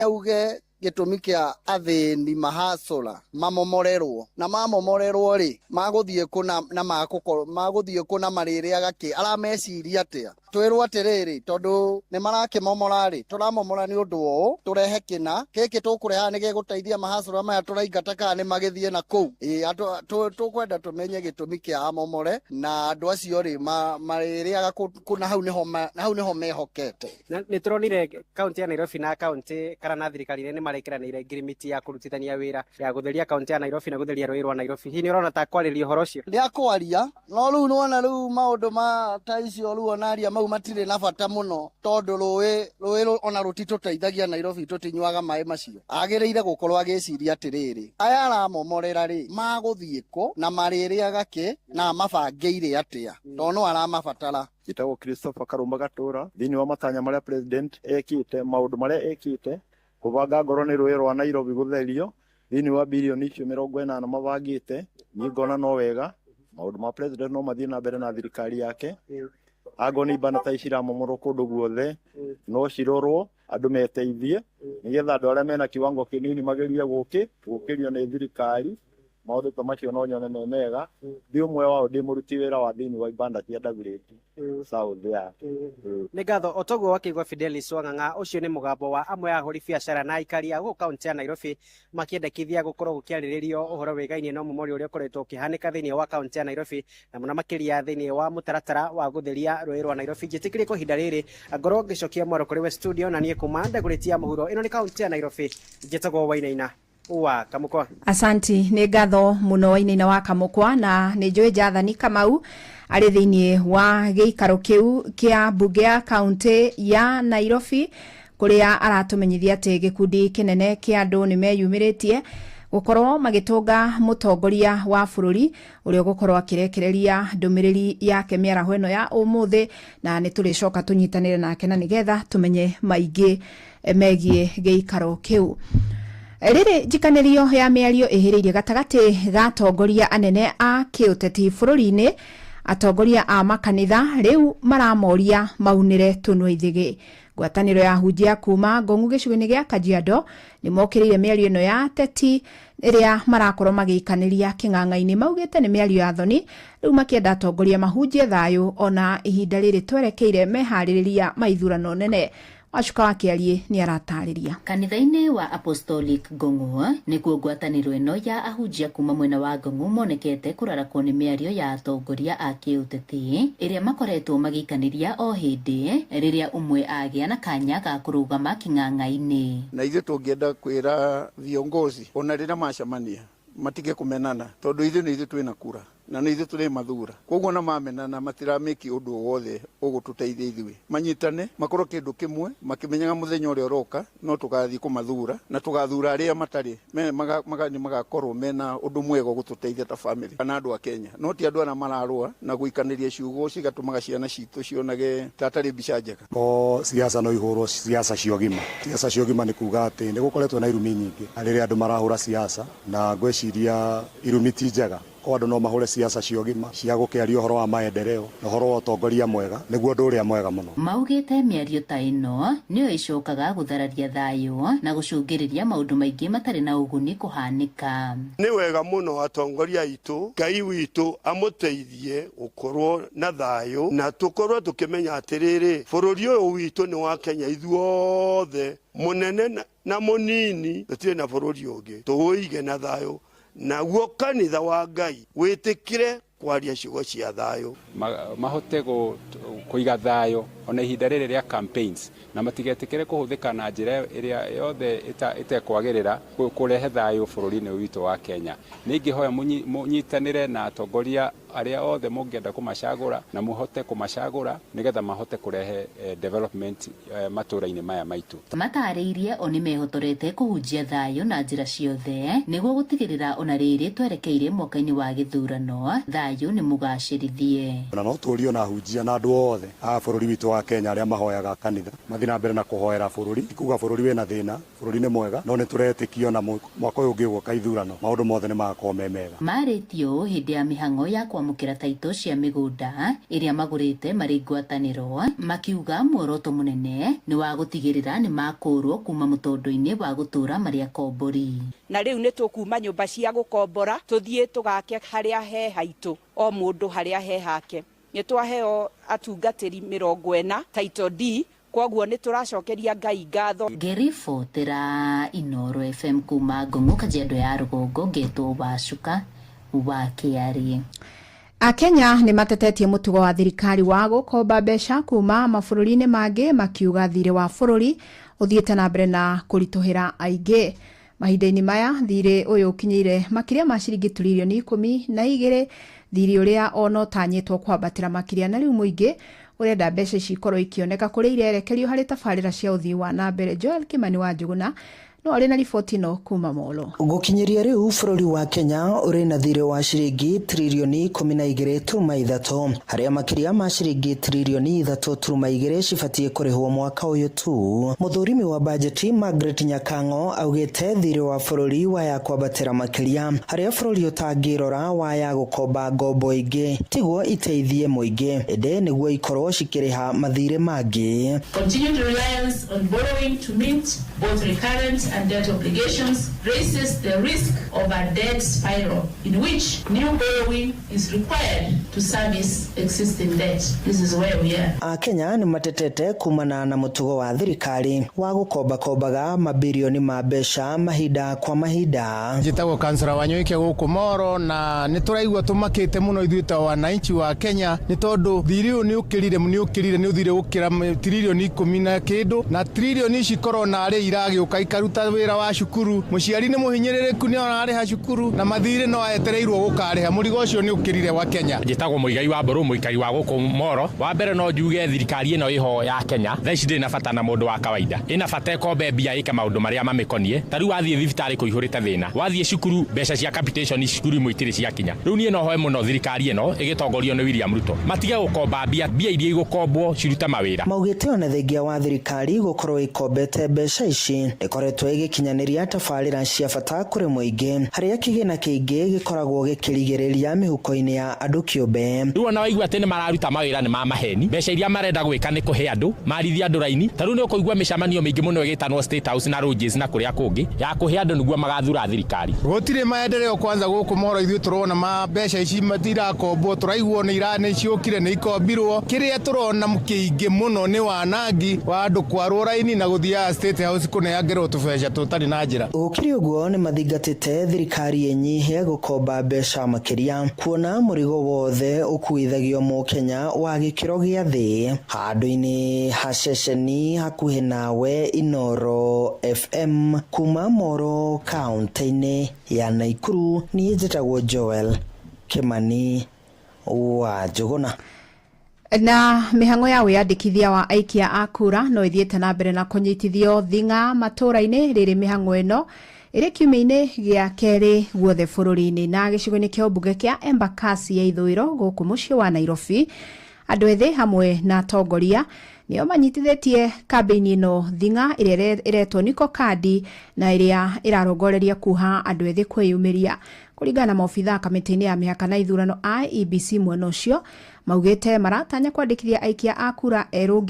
auge gitumi kia athini mahacura mamomorerwo na mamomorerwo ri maguthie kuna na maguthie kuna marire agaki arameciria atia twirwo atiriri tondu ni marakimomora ri turamomora ni undu wo turehe kina kiki tukureha ni gegutaithia mahacura maya turaingata kana ni magithie na kou tukwenda tumenye gitumi kia amomore na andu acio ri marire agakuna hau niho mehokete. Ni turonire kaunti ya Nairobi na kaunti kana na thirikari ni marekeranire ngirimiti ya kurutithania wira ya gutheria kaunti ya Nairobi na gutheria rũĩ rwa Nairobi. Hihi ni urona ta kwariria uhoro ucio? Ndia kwaria no riu nona riu maundu ma ta icio riu onaria mau matire na bata muno tondu rũĩ ona rutituteithagia Nairobi tutinyuaga mai macio. Agiriire gukorwo agiciria atiriri aya aramomorera ri maguthie ko na marire agake na mabangeire atia tondu aramabatara. Gitagwo Christopher Karumba Gatura thini wa matanya maria president ekite maundu maria ekite kubanga ngoro ni rũĩ rwa Nairobi gutherio thini wa bilioni 40 mabangite ni ngona no wega maundu ma president no mathie na mbere na thirikari yake agoni bana ta iciramomoro kundu guothe no cirorwo andu meteithie nigetha andu aria mena kiwango kinini magerie gukirio ni thirikari maundu ta macio no nyone me mega ndi umwe wao ndi muruti wira wa thini wa ibanda cia Dagreti South ya ni ngatho otoguo wakigwa Fidelis Wang'ang'a ucio ni mugambo wa amwe ahuri biacara na aikari a kaunti ya Nairobi makiendekithia gukorwo gukiariririo uhoro wegainie no mumori uria ukoretwo ukihanika thiini wa kaunti ya Nairobi na muna makiria thiini wa mutaratara wa gutheria rũĩ rwa Nairobi. Njitikirie ko hinda riri ngoro ngicokia mwaro kuri we studio na nie kuma Dagreti ya muhuro ino ni kaunti ya Nairobi njitagwo Wainaina wa Kamukwa. Asanti ni ngatho muno Wainaina wa Kamukwa na ni njui Jathani Kamau ari thiini wa giikaro kiu kia bunge ya kaunti ya Nairobi kuria aratumenyithia ati gikundi kinene kia andu ni meyumiritie gukorwo magitunga mutongoria wa bururi uria gukorwo akirekereria ndumiriri yake miaraho ino ya umuthi na ni turicoka tunyitanire nake na nigetha tumenye maingi megie giikaro kiu. Riri njikanirio ya miario ihiririe gatagati gatongoria anene a kiuteti bururi-ini atongoria a makanitha riu maramoria maunire tunwe ithigi. Ngwataniro ya hunjia kuma Ngong'u gicigo-ini gia Kajiado ni mokiriire miario ino ya teti iria marakorwo magikaniria king'ang'a-ini maugite ni miario ya thoni riu makienda atongoria mahunjie thayu ona ihinda riri twerekeire mehaririria maithurano nene. Wacuka wakiarie ni aratariria kanitha-ini wa Apostolic Ngong'u nikuo ngwataniro ino ya ahunjia kuma mwena wa Ngong'u monekete kurarakwo ni miario ya atongoria a kiuteti iria makoretwo magikaniria o hindi riria umwe agia na kanya ga kurugama king'ang'a-ini. Na ithu tungienda kwira viongozi ona rira macamania matige kumenana tondu ithu ni ithu twina kura na ni ithu turi mathura koguo na mamenana matiramiki undu wothe ugututeithia ithui manyitane makorwo kindu kimwe makimenyaga muthenya uria uroka no tugathii kumathura na tugathura aria matari magakorwo mena undu mwega gututeithia ta family kana andu a Kenya no ti andu ana mararua na guikaniria ciugo cigatumaga ciana citu cionage tatari mbica njega. O siasa no ihurwo siasa ciogima ni kuga ati ni gukoretwo na irumi nyingi riria andu marahura siasa na ngweciria irumi ti njega ko andu no mahure siasa ciogima cia gukiaria uhoro wa maendeleo na uhoro wa utongoria mwega niguo ndu uria mwega muno. Maugite miario ta ino niyo icokaga guthararia thayu na gucungiriria maundu maingi matari na uguni kuhanika. Ni wega muno atongoria itu Ngai witu amuteithie ukorwo na thayu na tukorwo tukimenya atiriri bururi uyu witu ni wa Kenya ithuothe munene na munini tutire na bururi ungi tuige na thayu na guo kanitha wa Ngai witikire kwaria ciugo cia thayu mahote kuiga thayu ona ihinda riri ria campaigns na matigetikire kuhuthika na njira iria yothe itekwagirira kurehe thayu bururi-ini witu wa Kenya. Ningihoya munyitanire na atongoria aria othe mungienda kumacagura na muhote kumacagura nigetha mahote kurehe development matura-ini maya maitu. Matariirie oni mehotorete kuhunjia thayu na njira ciothe niguo gutigirira ona riri twerekeire mwaka-ini wa githurano thayu ni mugacirithie. Na no turio na hunjia na andu othe a bururi witu wa a Kenya arĩa mahoyaga kanitha mathi na mbere na kuhoera bũrũri kuga bũrũri wĩna thĩna bũrũri nĩ mwega no nĩ tũretikio na mwaka ũyũ ũngĩgũka ithurano maũndũ mothe nĩ magakorwo me mega. Marĩtio hĩndĩ ya mĩhang'o ya kwamũkĩra taito cia mĩgũnda ĩrĩa magũrĩte marĩ ngwatanĩro, makiuga muoroto mũnene nĩ wa gũtigĩrĩra nĩ makũrwo kuma mũtondo-inĩ wa gũtũra marĩ akombori. Na rĩu nĩ tũkuma nyũmba cia gũkombora tũthiĩ tũgake harĩa he haitũ, o mũndũ harĩa he hake. Nĩ twaheo atungatĩri 40 title D, kwoguo nĩ tũracokeria Ngai ngatho. Ngĩribotera Inooro FM kuma Ngong'o, Kajiado ya Rũgongo, ngetwo Wacuka wa Kĩarĩ. Akenya nĩ matetetie mũtugo wa thirikari wa gũkomba mbeca kuma mabũrũri-inĩ mangĩ, makiuga thirĩ wa bũrũri ũthiĩte na mbere na kũritũhĩra aingĩ. Mahinda-inĩ maya thirĩ ũyũ ũkinyĩire makĩria ma ciringi trilioni 12, thirĩ ũrĩa ona ũtanyĩtwo kwambatĩra makĩria, na rĩu mũingĩ ũrenda mbeca ici ikorwo ikioneka kũrĩa irerekerio harĩ tabarĩra cia ũthii wa na mbere. Joel Kimani wa Njuguna no arĩ na riboti no kuma Molo. Gũkinyĩria rĩu bũrũri wa Kenya ũrĩ na thirĩ wa ciringi trilioni 12.3, harĩa makĩria ma ciringi trilioni 3.2 cibatie kũrĩhwo mwaka ũyũ tu. Mũthũrimi wa bajeti Margaret Nyakang'o augĩte thirĩ wa bũrũri waya kwambatĩra makĩria, harĩa bũrũri ũtangĩrora waya gũkomba ngombo ingĩ tiguo iteithie mũingĩ, ĩndĩ nĩguo ikorwo cikĩrĩha mathirĩ mangĩ. Continued reliance on borrowing to meet both recurrent and debt obligations raises the risk of a debt spiral in which new borrowing is required to service existing debt. This is where we are. Akenya nĩ matetete kumana na mũtugo wa thirikari wa gũkomba-kombaga mabilioni ma mbeca mahinda kwa mahinda. Njĩtagwo kansara Wanyoike gũkũ Moro, na nĩ tũraigua tũmakĩte mũno ithuĩ ta wananchi wa Kenya nĩ tondũ thirĩ ũyũ nĩ ũkĩrire nĩ ũthire gũkĩra trilioni 10 na kĩndũ, na trilioni ici korona arĩ iragĩũka ikaruta wĩra wa cukuru. Mũciari nĩ mũhinyĩrĩrĩku nĩ ona arĩha cukuru na mathirĩ no etereirwo gũkarĩha. Mũrigo ũcio nĩ ũkĩrire wa Kenya. Njĩtagwo Mũigai wa Mbũrũ, mũikari wa gũkũ Moro. Wa mbere no njuge thirikari ĩno ĩho ya Kenya thaa ici ndĩrĩ na bata na mũndũ wa kawaida, ĩna bata ĩkombe mbia ĩka maũndũ marĩa mamĩkoniĩ. Ta rĩu wathiĩ thibitarĩ kũihũrĩte thĩna, wathiĩ cukuru mbeca cia capitation cukuru imwe itirĩ ciakinya. Rĩu niĩ no hoe mũno thirikari ĩno ĩgĩtongorio nĩ William Ruto matige gũkomba mbia iria igũkombwo ciruta mawĩra. Maugĩte ona thengia wa thirikari gũkorwo ĩkombete mbeca ici ĩkoretwo ĩgĩkinyanĩria tabarĩra cia bata kũrĩ mũingĩ, harĩa kĩgĩna kĩingĩ gĩkoragwo gĩkĩrigĩrĩria mĩhuko-inĩ ya andũ kĩũmbe. Rĩu ona waigua atĩ nĩ mararuta mawĩra nĩ ma maheni, mbeca iria marenda gwĩka nĩ kũhe andũ marithia andũ raini. Ta rĩu nĩ ũkũigua mĩcemanio mĩingĩ mũno ĩgĩtanwo State House na Ronges na kũrĩa kũngĩ ya kũhe andũ nĩguo magathura thirikari. Gũtirĩ maendeleo kwanza gũkũ Moro, ithuĩ tũrona mbeca ici matirakombwo, tũraiguo nĩ ciokire nĩ ikombirwo. Kĩrĩa tũrona kĩingĩ mũno nĩ wanangi wa andũ kwarwo raini na gũthiaga State House kũneangerwo tũbeca tũtarĩ na njĩra. Gũkĩrĩ ũguo nĩ mathingatĩte thirikari ĩnyihie gũkomba mbeca makĩria, kuona mũrigo wothe ũkuithagio Mũkenya wa gĩkĩro gĩa thĩ. Handũ-inĩ ha ceceni hakuhĩ nawe Inooro FM kuma Moro kaunti-inĩ ya Naikuru, niĩ njĩtagwo Joel Kimani wa Njuguna. Na mĩhang'o ya wĩyandĩkithia wa aikia a kura no ĩthiĩte na mbere na kũnyitithio thing'a matũra-inĩ, rĩrĩ mĩhang'o ĩno ĩrĩ kiumia-inĩ gĩa kerĩ guothe bũrũri-inĩ. Na gĩcigo-inĩ kĩa ũmbunge kĩa Embakasi ya ithũĩro gũkũ mũciĩ wa Nairobi, andũ ethĩ hamwe na atongoria nĩo manyitithĩtie kambĩini ĩno thing'a ĩrĩa ĩretwo Niko Kadi na ĩrĩa ĩrarongoreria kuha andũ ethĩ kwĩyumĩria. Kũringana na maobitha kamĩtĩ-inĩ ya mĩhaka na ithurano IEBC mwena ũcio, maugĩte maratanya kwandĩkithia aikia a kura erũ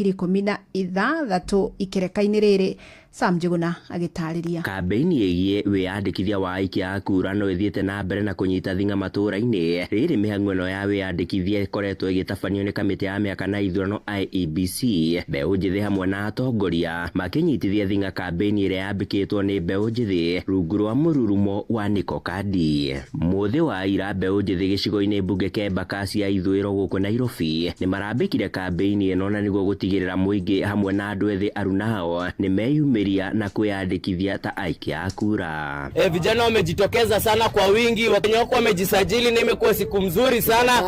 16,000 ikereka-inĩ rĩrĩ. Sam Njuguna agĩtarĩria. Kambĩini ĩgiĩ wĩyandĩkithia wa aikia a kura no ĩthiĩte na mbere na kũnyita thing'a matũra-inĩ. Rĩrĩ mĩhang'o ĩno ya wĩyandĩkithia ĩkoretwo ĩgĩtabanio nĩ kamĩtĩ ya mĩhaka na ithurano IEBC. Mbeũ njĩthĩ hamwe na atongoria makĩnyitithia thing'a kambĩini ĩrĩa yambĩkĩtwo nĩ mbeũ njĩthĩ rungu rwa mũrurumo wa Niko Kadi. Mũthĩ wa ira mbeũ njĩthĩ gĩcigo-inĩ mbunge kĩa Embakasi ya ithũĩro gũkũ Nairobi nĩ marambĩkire kambĩini ĩno na nĩguo gũtigĩrĩra mũingĩ hamwe na andũ ethĩ arunao nĩ meyumĩria na kuyandikithia ta aikia a kura. Vijana wamejitokeza sana kwa wingi, Wakenya wako wamejisajili na imekuwa siku mzuri sana.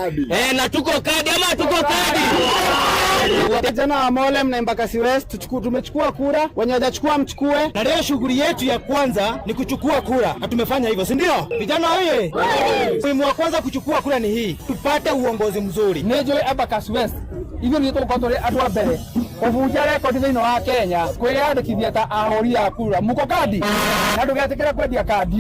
Na tuko kadi ama tuko kadi? Vijana wa Molem na Embakasi West tumechukua kura, wenye hawajachukua mchukue. Na leo shughuli yetu ya kwanza ni kuchukua kura. Na tumefanya hivyo, si ndio? Vijana wewe. Muhimu wa kwanza kuchukua kura ni hii. Tupate uongozi mzuri. Nejo Embakasi West. ithuĩ nĩ tũgũkorwo tũrĩ andũ a mbere kũbunja rekondi thĩinĩ wa Kenya kwĩyandĩkithia ta ahũri a kura mũko kandi na ndũgetĩkĩre kwendia kandi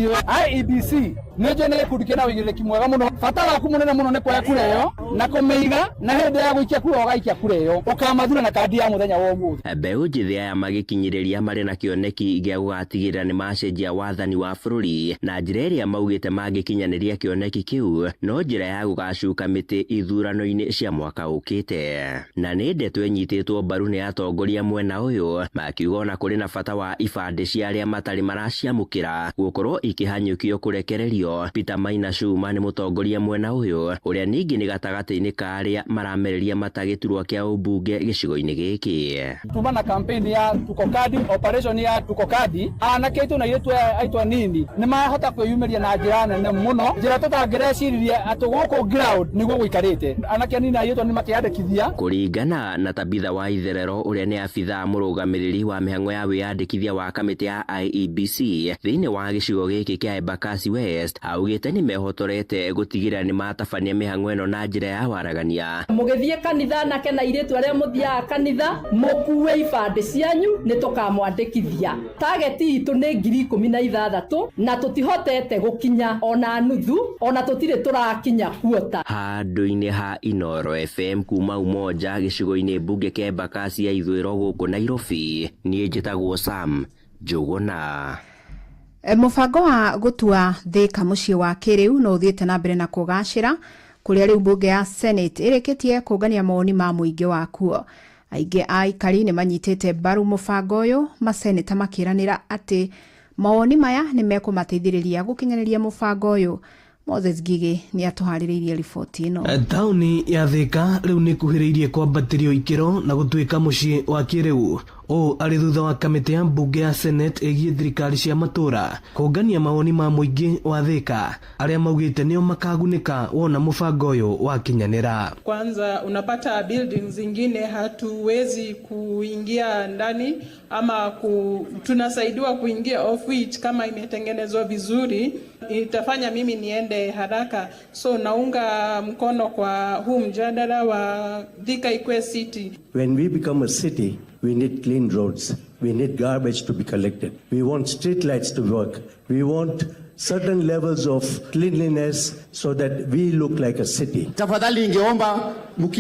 IEBC nĩ njũĩ nĩ gĩkundi kĩna ũigĩrĩrĩki mwega mũno bata waku mũnene mũno nĩ kuoya kura ĩyo na kũmĩiga na hĩndĩ ya gũikia kura ũgaikia kura ĩyo ũkamathura na kandi ya mũthenya wa ũmũthĩ. Mbeũ njĩthĩ aya magĩkinyĩrĩria marĩ na kĩoneki gĩa gũgatigĩrĩra nĩ macenjia wathani wa bũrũri na njĩra ĩrĩa maugĩte mangĩkinyanĩria kĩoneki kĩu no njĩra ya gũgacuka mĩtĩ ithurano-inĩ cia mwaka ũkĩte. Na nĩ ndeto ĩnyitĩtwo mbaru nĩ atongoria mwena ũyũ makiuga ona kũrĩ na bata wa ibandĩ cia arĩa matarĩ maraciamũkĩra gũkorwo ikĩhanyũkio kũrekererio. Peter Maina Cuma nĩ mũtongoria mwena ũyũ ũrĩa ningĩ nĩ gatagatĩ-inĩ ka arĩa maramereria matagĩturwa kĩa ũmbunge gĩcigo-inĩ gĩkĩ. Tuma na campaign ya Tuko Kadi, operation ya Tuko Kadi, anake aitũ na airĩtu aitũ nini nĩ mahota kwĩyumĩria na njĩra nene mũno, njĩra tũtangĩreciria atĩ gũkũ ground nĩguo gũikarĩte. Anake anini na airĩtu nĩ makĩyandĩkithia. Kũringana na Tabitha wa Itherero ũrĩa nĩ abitha mũrũgamĩrĩri wa mĩhang'o ya wĩyandĩkithia wa kamĩtĩ ya IEBC thĩinĩ wa gĩcigo gĩkĩ kĩa Embakasi West, augĩte nĩ mehotorete gũtigĩrĩra nĩ matabania mĩhang'o ĩno na njĩra ya waragania. Mũgĩthiĩ kanitha nake na airĩtu arĩa mũthiaga kanitha mũkuue ibandĩ cianyu nĩ tũkamwandĩkithia. Target itũ nĩ 16,000 na tũtihotete gũkinya ona nuthu ona tũtirĩ tũrakinya kuota. Handũ-inĩ ha Inoro FM kuma Umoja gĩcigo-inĩ mbunge kĩa Embakasi ya ithũĩro gũkũ Nairobi, niĩ njĩtagwo Sam Njũgũna. Mũbango wa gũtua Thika mũciĩ wa kĩrĩu no ũthiĩte na mbere na kũgacĩra kũrĩa rĩu mbunge ya Senate ĩrĩkĩtie kũngania mawoni ma mũingĩ wakuo. Aingĩ a aikari nĩ manyitĩte mbaru mũbango ũyũ, maseneta makĩranĩra atĩ mawoni maya nĩ mekũmateithĩrĩria gũkinyanĩria mũbango ũyũ. Moses Gigi nĩ atũharĩrĩirie riboti ĩno. Taũni ya Thika rĩu nĩ kuhĩrĩirie kwambatĩrio ikĩro na gũtuĩka mũciĩ wa kĩrĩu. O arĩ thutha wa kamĩtĩ ya mbunge ya Senate ĩgiĩ thirikari cia matũra kũngania mawoni ma mũingĩ wa Thika arĩa maugĩte nĩo makagunĩka wona mũbango ũyũ wakinyanĩra. Kwanza unapata buildings zingine hatuwezi kuingia ndani ama tunasaidiwa kuingia off which kama imetengenezwa vizuri itafanya mimi niende haraka, so naunga mkono kwa huu mjadala wa Thika ikuwe city. When we become a city, we need clean roads. We need garbage to be collected. We want street lights to work. We want certain levels of cleanliness so that we look like a city. Tafadhali ingeomba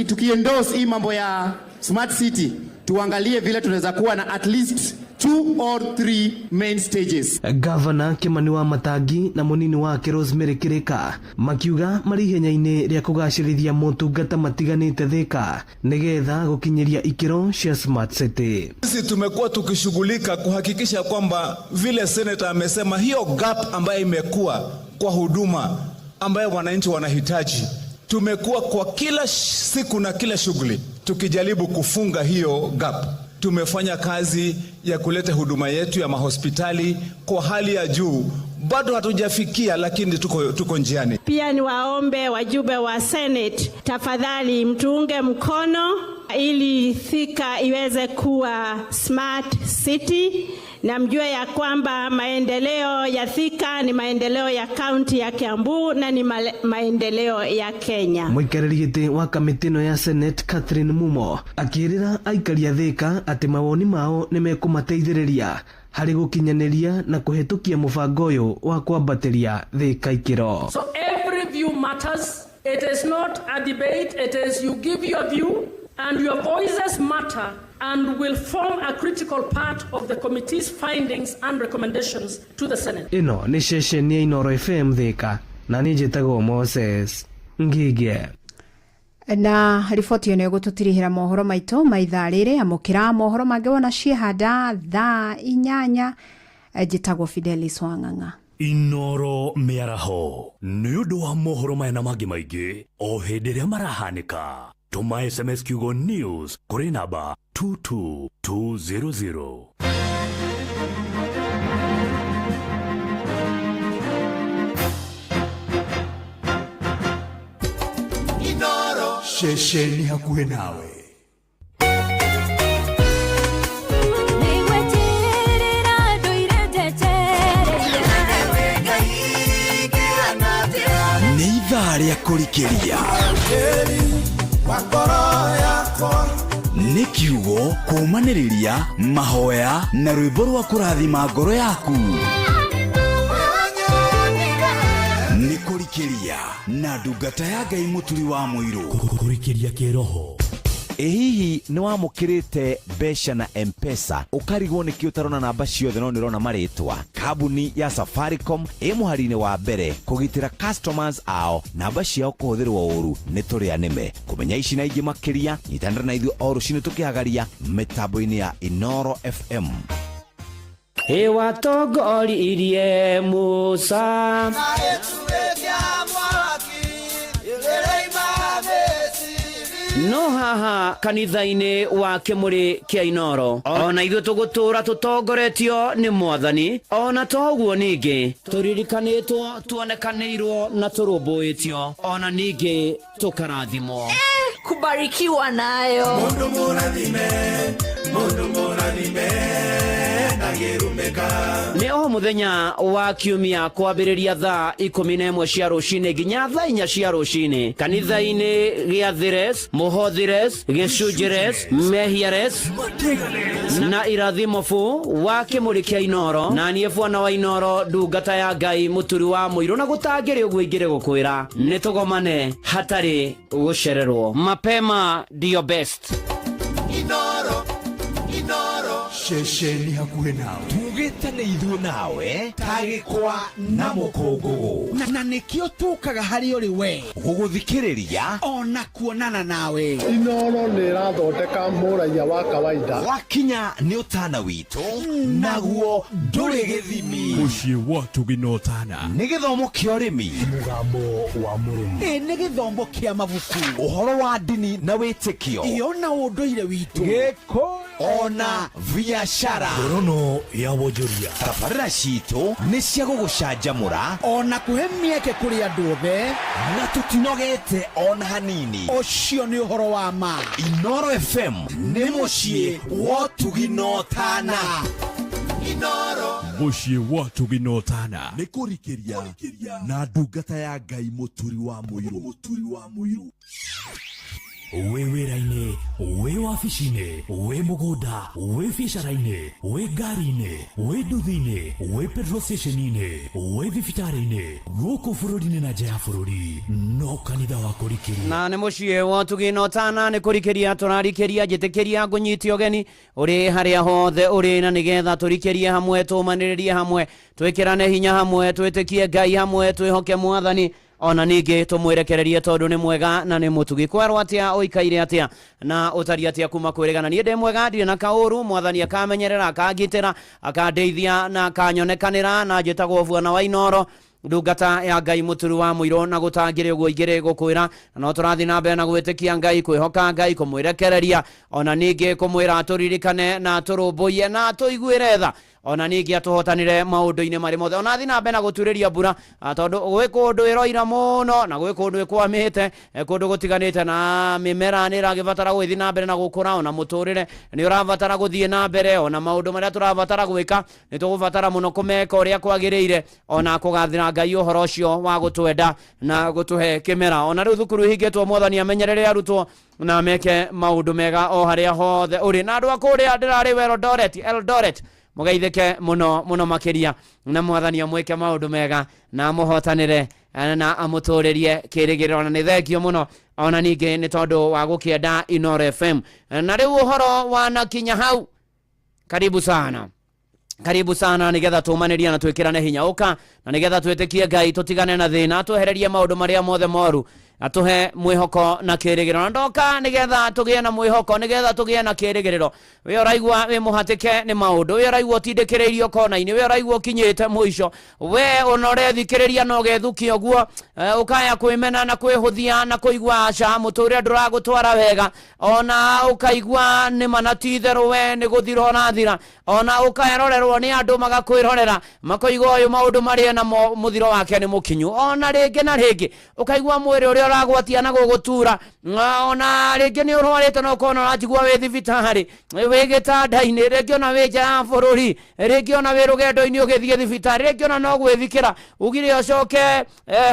tukiendorse hii mambo ya smart city tuangalie vile tunaweza kuwa na at least 2 or 3 main stages. Governor Kimani wa Matangi na munini wake Rosemary Kirika makiuga mari ihenya-inĩ rĩa kũgacĩrithia motungata matiganĩte Thika nĩgetha gũkinyĩria ikĩro cia smart city. Sisi tumekuwa tukishughulika kuhakikisha kwamba vile senator amesema hiyo gap ambayo imekuwa kwa huduma ambayo wananchi wanahitaji, tumekuwa kwa kila siku na kila shughuli tukijaribu kufunga hiyo gap. Tumefanya kazi ya kuleta huduma yetu ya mahospitali kwa hali ya juu. Bado hatujafikia lakini tuko njiani. Pia ni waombe wajumbe wa Senate, tafadhali mtuunge mkono ili Thika iweze kuwa smart city, na mjue ya kwamba maendeleo ya Thika ni maendeleo ya kaunti ya Kiambu na ni maendeleo ya Kenya. Mũikarĩri gĩtĩ wa kamĩtĩ ĩno ya Senate Catherine Mumo akĩrĩra aikari a Thika atĩ mawoni mao nĩ mekũmateithĩrĩria harĩ gũkinyanĩria na kũhetũkia mũbango ũyũ wa kwambatĩria Thika ikĩro. So every view matters. It is not a debate. It is you give your view and your voices matter and will form a critical part of the committee's findings and recommendations to the Senate. Ino ni ceceni ya Inoro FM Thika na ni njĩtagwo Moses Ngige. Na riboti ĩyo nĩ gũtũtirihĩra mohoro maitũ maithaa rĩrĩ, amũkĩra mohoro mangĩ wona ciĩhanda thaa 8 njĩtagwo Fidelis Wang'ang'a. Inoro mĩaraho nĩ ũndũ wa mohoro maya na mangĩ maingĩ o hĩndĩ ĩrĩa marahanĩka. Tuma SMS kiugo news kuri namba 22200. Inoro shesheni hakuhe nawe. Ni ithaa rĩa kũrikĩria nĩ kiugo kumanĩrĩria mahoya na rwĩmbo rwa kũrathima ngoro yaku nĩ kũrikĩria na ndungata ya Ngai mũturi wa mũirũ kũrikĩria kĩroho. Hihi nĩ wamũkĩrĩte mbeca na M-Pesa ũkarigwo nĩkĩ ũtarona namba ciothe no nĩrona marĩtwa? Kambuni ya Safaricom ĩ mũhari-inĩ wa mbere kũgitĩra customers ao namba ciao kũhũthĩrwo ũru nĩ tũrĩa nĩme. Kũmenya ici na ingĩ makĩria nyitanĩra na ithuĩ o rũciinĩ tũkĩhagaria mĩtambo-inĩ ya Inoro FM. Watongoririe Musa no haha kanitha-inĩ wa Kĩmũrĩ kĩa Inoro ona ithuĩ tũgũtũra tũtongoretio nĩ Mwathani, ona toguo ningĩ tũririkanĩtwo tuonekanĩirwo na tũrũmbũĩtio, ona ningĩ tũkarathimwo. Kubarikiwa nayo Mundu mũrathime nĩ o mũthenya wa kiumia kwambĩrĩria thaa 11 cia rũcinĩ nginya thaa 4 cia rũcinĩ kanitha-inĩ gĩa Thires, Mũhothires, Gĩcunjĩres, Mehiares na Irathimofu wa Kĩmũrĩ kĩa Inoro, na niĩ Bwana wa Inoro ndungata ya Ngai mũturi wa mũirũ, na gũtangĩrĩ ũguo ingĩrĩ gũkwĩra nĩ tũgomane hatarĩ gũcererwo. Mapema ndio best. Inoro shesheni hakuhĩ nawe tugĩte nĩ ithuĩ nawe tagĩkwa na mũkũngũgũ na nĩkĩo tũkaga harĩ ũrĩ we gũgũthikĩrĩria ona kuonana nawe. Inoro nĩ ĩrathondeka mũraia wa kawaida wakinya nĩ ũtana witũ naguo ndũrĩ gĩthimi. Mũciĩ wa Tuginotana nĩ gĩthomo kĩa ũrĩmi, mũgambo wa mũrĩmi, nĩ gĩthomo kĩa mabuku, ũhoro wa ndini na wĩtĩkio, ona ũndũire witũ, gĩkũ ona biashara, ngorono ya wonjoria. Tabarĩra citũ nĩ cia gũgũcanjamũra ona kũhe mĩeke kũrĩ andũ othe, na tũtinogete ona hanini. Ũcio nĩ ũhoro wa ma. Inoro FM nĩ mũciĩ wa Tuginotana. Inoro mũciĩ wa Tuginotana nĩ kũrikĩria na ndungata ya Ngai mũturi wa mũirũ. Wĩ wĩra-inĩ, wĩ wabici-inĩ, wĩ mũgũnda, wĩ biacara-inĩ, wĩ ngari-inĩ, wĩ nduthi-inĩ, wĩ petrol station-inĩ, wĩ thibitarĩ-inĩ, gũkũ bũrũri-inĩ na nja ya bũrũri, no kanitha wa kũrikĩria. Na nĩ mũciĩ wa Tuginotana nĩ kũrikĩria tũrarikĩria, njĩtĩkĩria ngũnyiti ũgeni ũrĩ harĩa hothe ũrĩ, na nĩgetha tũrikĩrie hamwe, tũmanĩrĩrie hamwe, twĩkĩrane hinya hamwe, twĩtĩkie Ngai hamwe, twĩhoke Mwathani, ona ningĩ tũmwerekererie tondũ nĩ mwega na nĩ mũtugi. Kwerwo atĩa, ũikaire atĩa na ũtari atĩa kuma kwĩrĩgana? Niĩ ndĩ mwega, ndirĩ na kaũru. Mwathani akamenyerera, akangitĩra, akandeithia na akanyonekanĩra, na njĩtagwo Bwana wa Inoro, ndungata ya Ngai mũturi wa mũirũ, na gũtangĩrĩ ũguo ingĩrĩ gũkwĩra, no tũrathiĩ na mbere na gwĩtĩkia Ngai, kwĩhoka Ngai, kũmwerekereria, ona ningĩ kũmwĩra atũririkane na atũrũmbũiye na atũiguĩre tha, ona ningĩ atũhotanire maũndũ-inĩ marĩ mothe, ona thiĩ na mbere na gũturĩria mbura, tondũ gwĩ kũndũ ĩroira mũno na gwĩ kũndũ ĩkwamĩte, kũndũ gũtiganĩte, na mĩmera nĩ ĩragĩbatara gũthiĩ na mbere na gũkũra, ona mũtũrĩre nĩ ũrabatara gũthiĩ na mbere, ona maũndũ marĩa tũrabatara gwĩka nĩ tũgũbatara mũno kũmeka ũrĩa kwagĩrĩire, ona kũgathĩra Ngai ũhoro ũcio wa gũtwenda na gũtũhe kĩmera. Ona rĩu thukuru ihingĩtwo, Mwathani amenyerere arutwo na meke maũndũ mega o harĩa hothe ũrĩ. Na andũ a kũrĩa ndĩrarĩ Eldoret mũgeithĩke mũno mũno makĩria, na Mwathani amwĩke maũndũ mega na amũhotanĩre na amũtũrĩrie kĩrĩgĩrĩro, na nĩ thengio mũno ona ningĩ nĩ tondũ wa gũkĩenda Inoro FM. Na rĩu ũhoro wanakinya hau, karibu sana nĩgetha tũmanĩria na twĩkĩrane hinya. Ũka na nĩgetha twĩtĩkie Ngai, tũtigane na thĩna, atwehererie maũndũ marĩa mothe moru, atuhe mwĩhoko na kĩrĩgĩrĩro. Na ndoka nĩgetha tũgĩe na mwĩhoko, nĩgetha tũgĩe na kĩrĩgĩrĩro. We ũraigua wĩ mũhatĩke nĩ maũndũ, we ũraigua ũtindĩkĩrĩirio kona-inĩ, we ũraigua ũkinyĩte mũico, we ona ũrethikĩrĩria na ũgethukia ũguo, ũkaya kwĩmena na kwĩhũthia na kũigua aca mũtũrĩre ndũragũtwara wega, ona ũkaigua nĩ manatitherũ we nĩ gũthira ũrathira, ona ũkaerorerwo nĩ andũ magakwĩrorera makoigua ũyũ maũndũ marĩa na mũthiro wake nĩ mũkinyu, ona rĩngĩ na rĩngĩ ũkaigua mwĩrĩ ũrĩa ragwatia na gugutura ona ringi ni urwarite no kono rajigwa we thibitari we gitanda-ini ringi ona we ja bururi ringi ona we rugendo-ini ugithie thibitari ringi ona no gwithikira ugire ucoke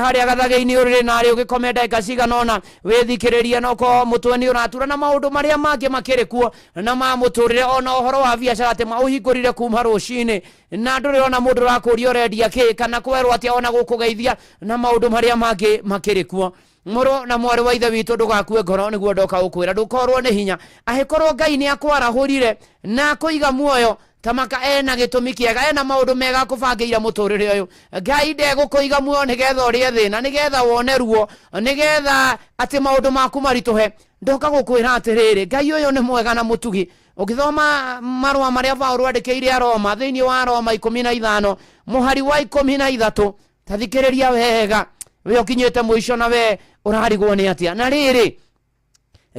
haria gathage-ini urire nari ugikome ndagika cigana ona withikiririe no ko mutwe ni uratura na maundu maria mangi makiri kuo na ma muturire ona uhoro wa biacara ati mauhingurire kuma rucini na nduri ona mundu rakuria urendia ki kana kwerwo ati ona gukugeithia na maundu maria mangi makiri kuo muro na mwari wa ithe witu ndugakue ngoro niguo ndoka gukwira ndukorwo ni hinya ahikorwo Ngai ni akwarahurire na kuiga muoyo tamaka ena gitumi kiega ena maundu mega kubangira muturire uyu Ngai ndegukũiga muoyo nigetha urie thina nigetha wone ruo nigetha ati maundu maku marituhe ndoka gukwira atiriri Ngai uyu ni mwega na mutugi ukithoma marua maria Paulo andĩkĩire Aroma thĩinĩ wa Roma 15 muhari wa 13 tathikĩrĩria wega we ukinyete mwisho na we urarigwo ni atia na riri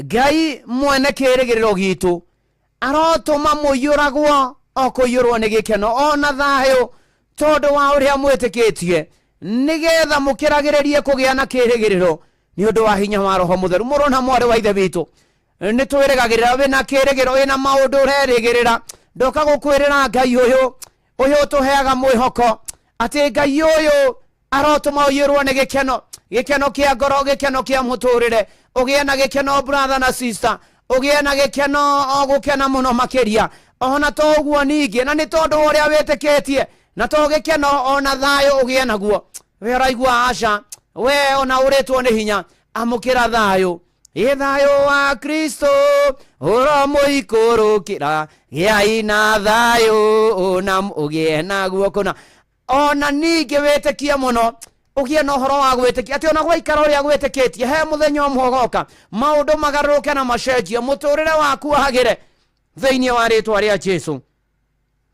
Ngai mwene kĩrĩgĩrĩro gitu arotuma mũiyũragwo okũiyũrwo nĩ gĩkeno ona thayũ tondu wa ũrĩa mwĩtĩkĩtie nigetha mũkĩragĩrĩrie kũgĩa na kĩrĩgĩrĩro nĩ ũndũ wa hinya wa Roho Mũtheru mũrũ na mwari wa ithe witũ nĩ twĩrĩgagĩrĩra wĩna kĩrĩgĩrĩro wĩna maũndũ ũrerĩgĩrĩra ndoka gũkwĩrĩra Ngai ũyũ tũheaga mwĩhoko atĩ Ngai ũyũ arotuma ũiyũrwo nĩ gĩkeno kĩa ngoro gĩkeno kĩa mũtũrĩre ũgĩe na gĩkeno brother na sister ũgĩe na gĩkeno gũkena mũno makĩria ona to ũguo ningĩ na nĩ tondũ ũrĩa wĩtĩkĩtie na to gĩkeno ona thayũ ũgĩe naguo we ũraigua aca we ona ũrĩtwo nĩ hinya amũkĩra thayũ thayũ wa Kristo ũromũikũrũkĩra gĩai na thayũ na ũgĩe naguo kũna ona ningĩ wĩtĩkie mũno ũgĩe na ũhoro wa gwĩtĩkia atĩ ona gwaikara ũrĩa gwĩtĩkĩtie he mũthenya ũmwe ũgoka maũndũ magarũrũke na macenjie mũtũrĩre waku wagĩre thĩinĩ wa rĩtwa rĩa Jesũ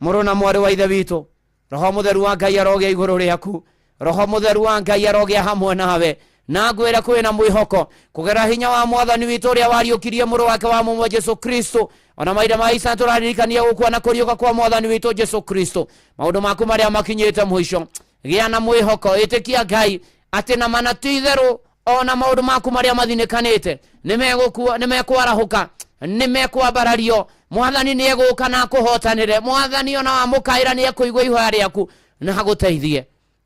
mũrũ na mwarĩ wa ithe witũ Roho Mũtheru wa Ngai arogĩa igũrũ rĩaku Roho Mũtheru wa Ngai arogĩa hamwe nawe na ngwĩra kwĩna mwĩhoko kũgera hinya wa mwathani witũ ũrĩa wariũkirie mũrũ wake wa mũmwe Jesũ Kristo ona maita maica tũraririkania gũkua na kũriũka kwa mwathani witũ Jesũ Kristo maũndũ maku marĩa makinyĩte mũico gĩa na mwĩhoko ĩtĩkia Ngai atĩ na mana ti itherũ ona maũndũ maku marĩa mathinĩkanĩte nĩ mekwarahũka nĩ mekwambarario mwathani nĩ egũka na akũhotanĩre mwathani ona wamũkaĩra nĩ ekũigua ihoya rĩaku na agũteithie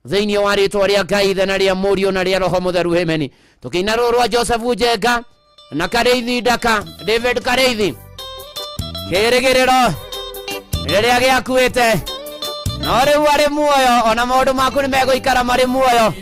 thĩinĩ wa rĩtwa rĩa Ngai ithe na rĩa Mũriũ na rĩa Roho Mũtheru ameni tũkĩina rũrwa Joseph Njenga na Kareithi Ndaka David Kareithi kĩrĩgĩrĩro rĩrĩa gĩakuĩte no rĩu arĩ muoyo ona maũndũ maku nĩ megũikara marĩ muoyo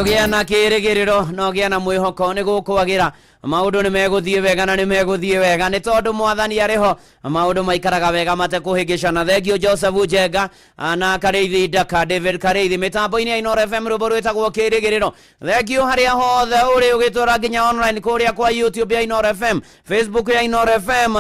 Ugia na kirigiriro no gia na mwihoko ni gukwagira maundu ni meguthie wega na ni meguthie wega ni tondu mwathani ariho maundu maikaraga wega mate kuhingicana. Thengio Joseph Njenga na Kareithi Ndaka David Kareithi mitambo-ini ya Inoro FM rubo rwitagwo kirigiriro. Thengio haria hothe uri ugitura nginya online kuria kwa YouTube ya Inoro FM, Facebook ya Inoro FM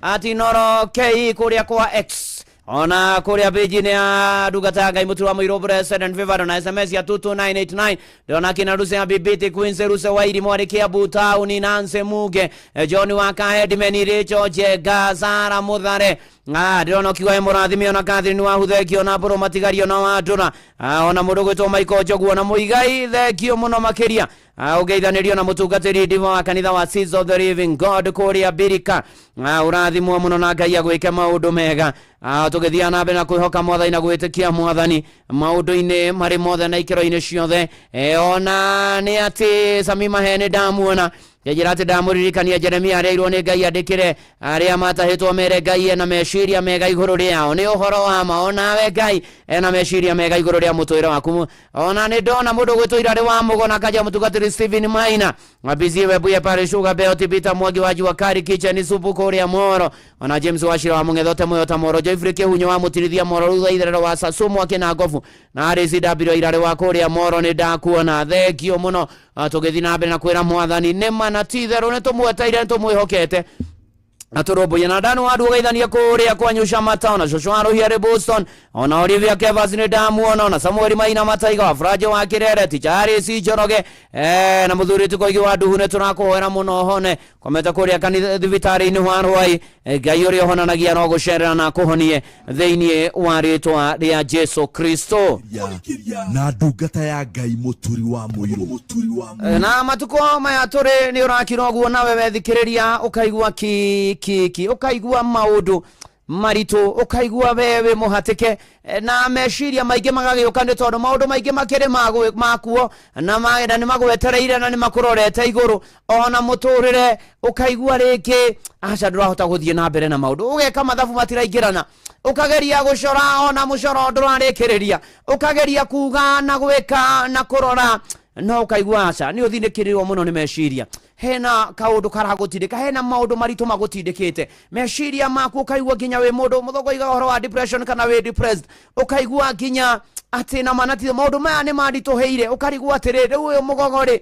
at Inoro KE kuria kwa X ona kuria page ni ya Ndungata Ngai Mutura Muiro President Favor na SMS ya 22989 ndona kina Ruse ya BBT Queen's Ruse Wairi Mwarikia Buta uni Nanse Muge John Waka Headman Richo Njenga Zara Muthare ndona kiwa Murathimi ona Catherine Wahuthekio na Boro Matigario na Wandura ona mundu gwitwo Michael Njogu na Muigai thekio muno makiria ugeithanirio na mutungatiri ndivo wa kanitha wa Seeds of the Living God kuria Birika urathimwo muno na Ngai agwike maundu mega tugithia na mbere na kwihoka mwathani na gwitikia mwathani maundu-ini mari mothe na ikiro-ini ciothe ona ni ati Sami Mahene ndamuona yajira ati ndamuririkania Jeremia areirwo ni Ngai andikire aria matahitwo mere Ngai na meciria mega iguru riao ni uhoro wa ma ona we Ngai na meciria mega iguru ria mutwira waku ona ni ndona mundu gwitwira ri wa mugona kaja mutungatiri Stephen Maina mabizi webuye pare Sugar Belt Peter Mwangi wa Juakari Kitchen Supu kuria Moro ona James Washira wa Mungethote Moyota Moro Joyfrey Kihunyo wa Mutirithia Moro rutha itherero wa Sasumu akina Ngofu na RCW irare wa kuria Moro ni ndakuona thekio muno tugithi na mbere na kwira mwathani ne mana tithero ne tumweteire tumwihokete Atorobo yana dano wadu gaithania kuria kwa Nyusha Matona Joshua Rohiare Boston ona Olivia Kevas ni ndamuona ona Samuel Maina Mataiga wa Frajo wa Kirere Tichari si Joroge na muthuri tukoigi wadu hune tunakuhoera muno hone kometa kuria kanitha thibitari ni warwai Ngai uri honanagia no gucerera na kuhonie theinie wa ritwa ria Jesu Kristo na ndungata ya Ngai muturi wa muiro na matuko maya turi ni urakira guo nawe wethikiriria ukaigua ukaigua maundu maritu ukaigua wewe muhatike na meciria maingi magagioka ni tondu maundu maingi makiri makuo na maenda ni magwetereire na ni makurorete iguru ona muturire ukaigua riki aca ndurahota guthie na mbere na maundu ugeka mathabu matiraingirana ukageria gucora ona mucoro ndurarikiriria ukageria kuga na gwika na kurora no ukaigua aca ni uthinikirirwo muno ni meciria hena kaundu karagutindika hena maundu maritu magutindikite meciria maku ukaigua ginya we mundu muthogoiga horo wa depression kana we depressed ukaigua ginya ati na manati maundu maya ni marituheire ukarigua atiriri uyu mugogori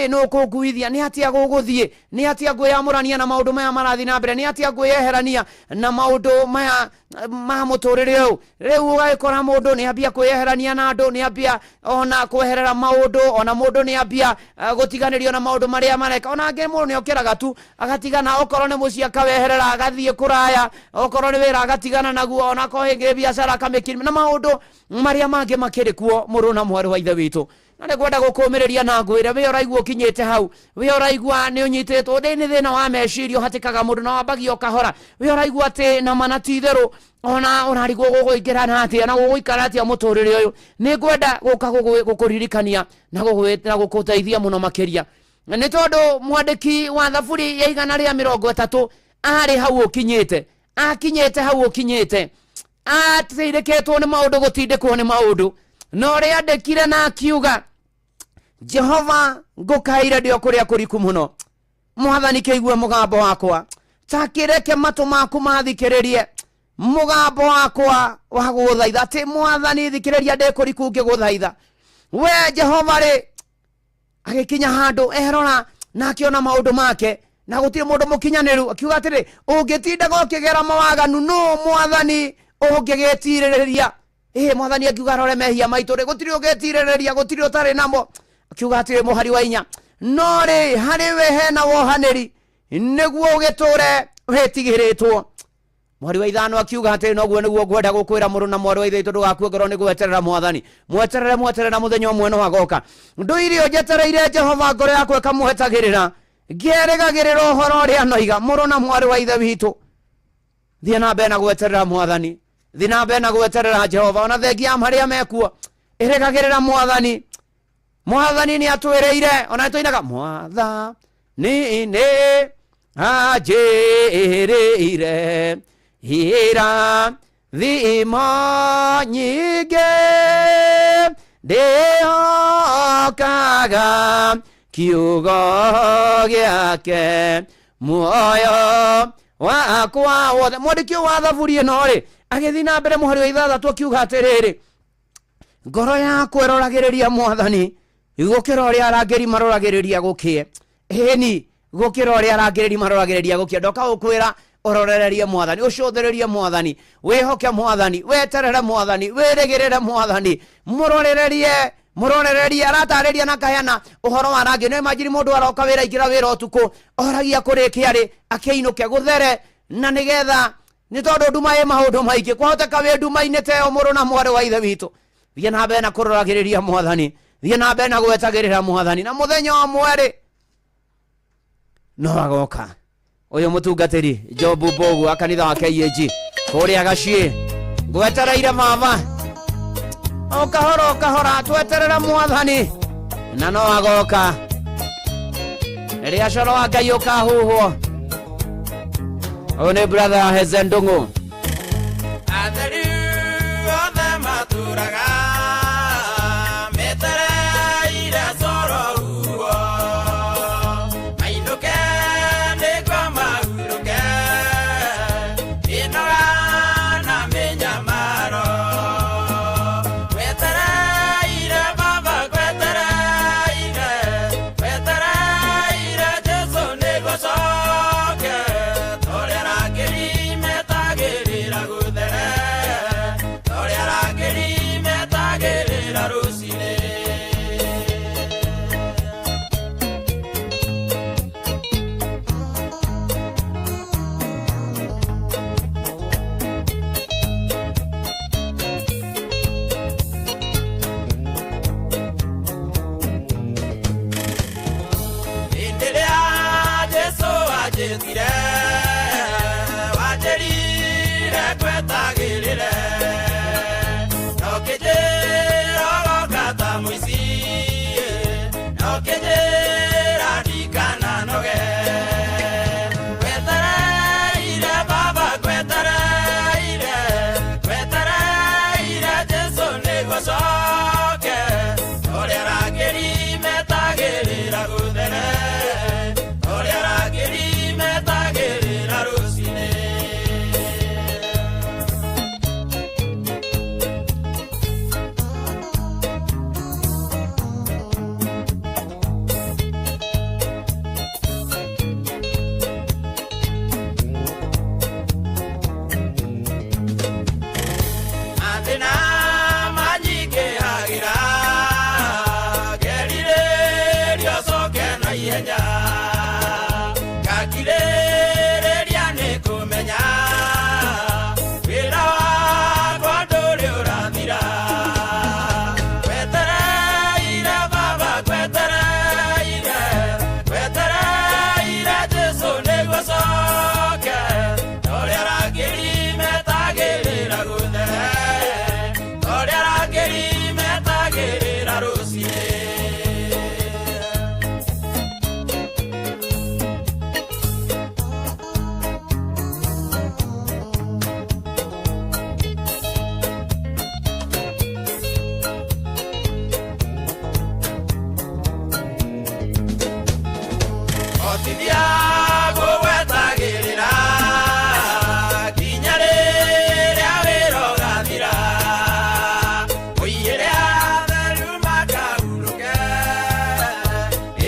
no kuguithia ni atia guguthie ni atia gwiyamurania na maundu maya marathi na mbere ni atia gwiyeherania na maundu maya ma muturire u riu ugakora mundu ni ambia kwiyeherania na andu ni ambia ona kweherera maundu ona mundu ni ambia gutiganirio na maundu maria mareka ona nge mundu ni okiraga tu agatigana okorwo ni mucia kaweherera agathie kuraya okorwo ni wira agatigana naguo ona ko hingi biashara kamikiri na maundu maria mangi makiri kuo muru na mwaru wa ithe witu na gwenda gukumiriria na ngwire we oraigua kinyite hau we oraigua ni unyitetwo ndini thina wa mecirio hatikaga mundu na wambagio kahora we oraigua ati na manatitherũ ona urarigwo guguikira na atia na guguikara atia muturire uyu ni gwenda guka gukuririkania na gukuteithia muno makiria ni tondu mwandiki wa thaburi ya 130 ari hau ukinyite akinyite hau ukinyite atireketwo ni maundu gutindikwo ni maundu no ria ndekire na akiuga Jehova ngukaire ndio kuria kuriku muno mwathani kĩigue mugambo wakwa takireke matu maku mathikiririe mugambo wakwa wa guthaitha ati mwathani thikiriria ndekuriku ngiguthaitha we Jehova ri agikinya handu erora na akiona maundu make na gutire mundu mukinyaniru akiuga atiri ungitindaga ukigera mawaganu no mwathani ungigetiririria mwathani akiuga rore mehia maitu ri gutire ugetiriria gutire utari namo akiuga atiri muhari wa inya no ri hari we hena wohaniri niguo ugiture wetigiritwo muhari wa ithano akiuga atiri noguo niguo ngwenda gukwira muru na mwaru wa ithe tondu gakuo ngoro ni gweterera mwathani mweterere muthenya umwe no wagoka nduirio njetereire Jehova ngoro yakwa ikamuhetagirira ngierigagirira uhoro ria noiga muru na mwaru wa ithe witu thie na mbere na gweterera mwathani thina mbere na gweterera Jehova ona thengia maria mekuo irigagirira mwathani ni atwireire ona tuinaga mwathani ni ajirire hira thimo nyingi ndĩhokaga kiugo gĩake muoyo wakwa wothe. Mwandĩki wa thaburi ĩno rĩ agĩthiĩ na mbere mũhari wa 6 akiuga atĩrĩrĩ, ngoro yakwa ĩroragĩrĩria Mwathani gũkĩra ũrĩa arangĩri maroragĩrĩria gũkĩe. Ĩni gũkĩra ũrĩa arangĩri maroragĩrĩria gũkĩe. Ndoka gũkwĩra ororererie Mwathani, ũcũthĩrĩrie Mwathani, wĩhoke Mwathani, weterere Mwathani, wĩrĩgĩrĩre Mwathani, mũrorererie. Aratarĩria na kayana ũhoro wa rangi. Nĩ imagine mũndũ aroka wĩra ikĩra wĩra ũtukũ oragia kũrĩkia rĩ akĩinũke gũthere, na nĩgetha nĩ tondũ nduma ĩ maũndũ maingĩ kwahoteka wĩ nduma-inĩ teo mũrũ na mwarĩ wa ithe witũ. Thiĩ na mbere na kũroragĩrĩria Mwathani, thiĩ na mbere na gwetagĩrĩra Mwathani, na mũthenya wa mwerĩ no agoka ũyũ mũtungatĩri Jobu Mbogu wa kanitha wa KAG kũrĩa Gaciĩ. Ngwetereire baba, o kahora tweterera Mwathani na no agoka rĩrĩa coro wa Ngai ũkahuhwo. Ũyũ nĩ brother Heze Ndung'u. Atheri othe matũraga metereire coro huo, mainũke nĩguo mahurũke ĩnoga na mĩnyamaro. Wetereire baba, wetereire Jesũ nĩguo coke, torĩa rangĩri metagĩrĩra gũthere, torĩa rangĩri metagĩrĩra rũcinĩ. Hĩndĩ ĩrĩa Jesũ anjĩtire wanjĩrire ngwetagĩrĩre, no kĩnjĩra ũgoka ta mũici, no kĩnjĩra ndikananoge. Ngwetereire baba, ngwetereire Jesũ nĩguo coke, torĩa rangĩri metagĩrĩra gũthere, torĩa rangĩri metagĩrĩra rũcinĩ. Mathĩna manyingĩhagĩra, ngerirĩrio coke na ihenya, ngakirĩrĩria nĩ kũmenya wĩra wakwa ndũrĩ ũrathira. Ngwetereire baba, ngwetereire Jesũ nĩguo coke, torĩa rangĩri metagĩrĩra gũthere, torĩa rangĩri metagĩrĩra rũcinĩ. Otithia gũgwetagĩrĩra kinya rĩrĩa wĩra ũgathira, ũiyĩre atheru makahurũke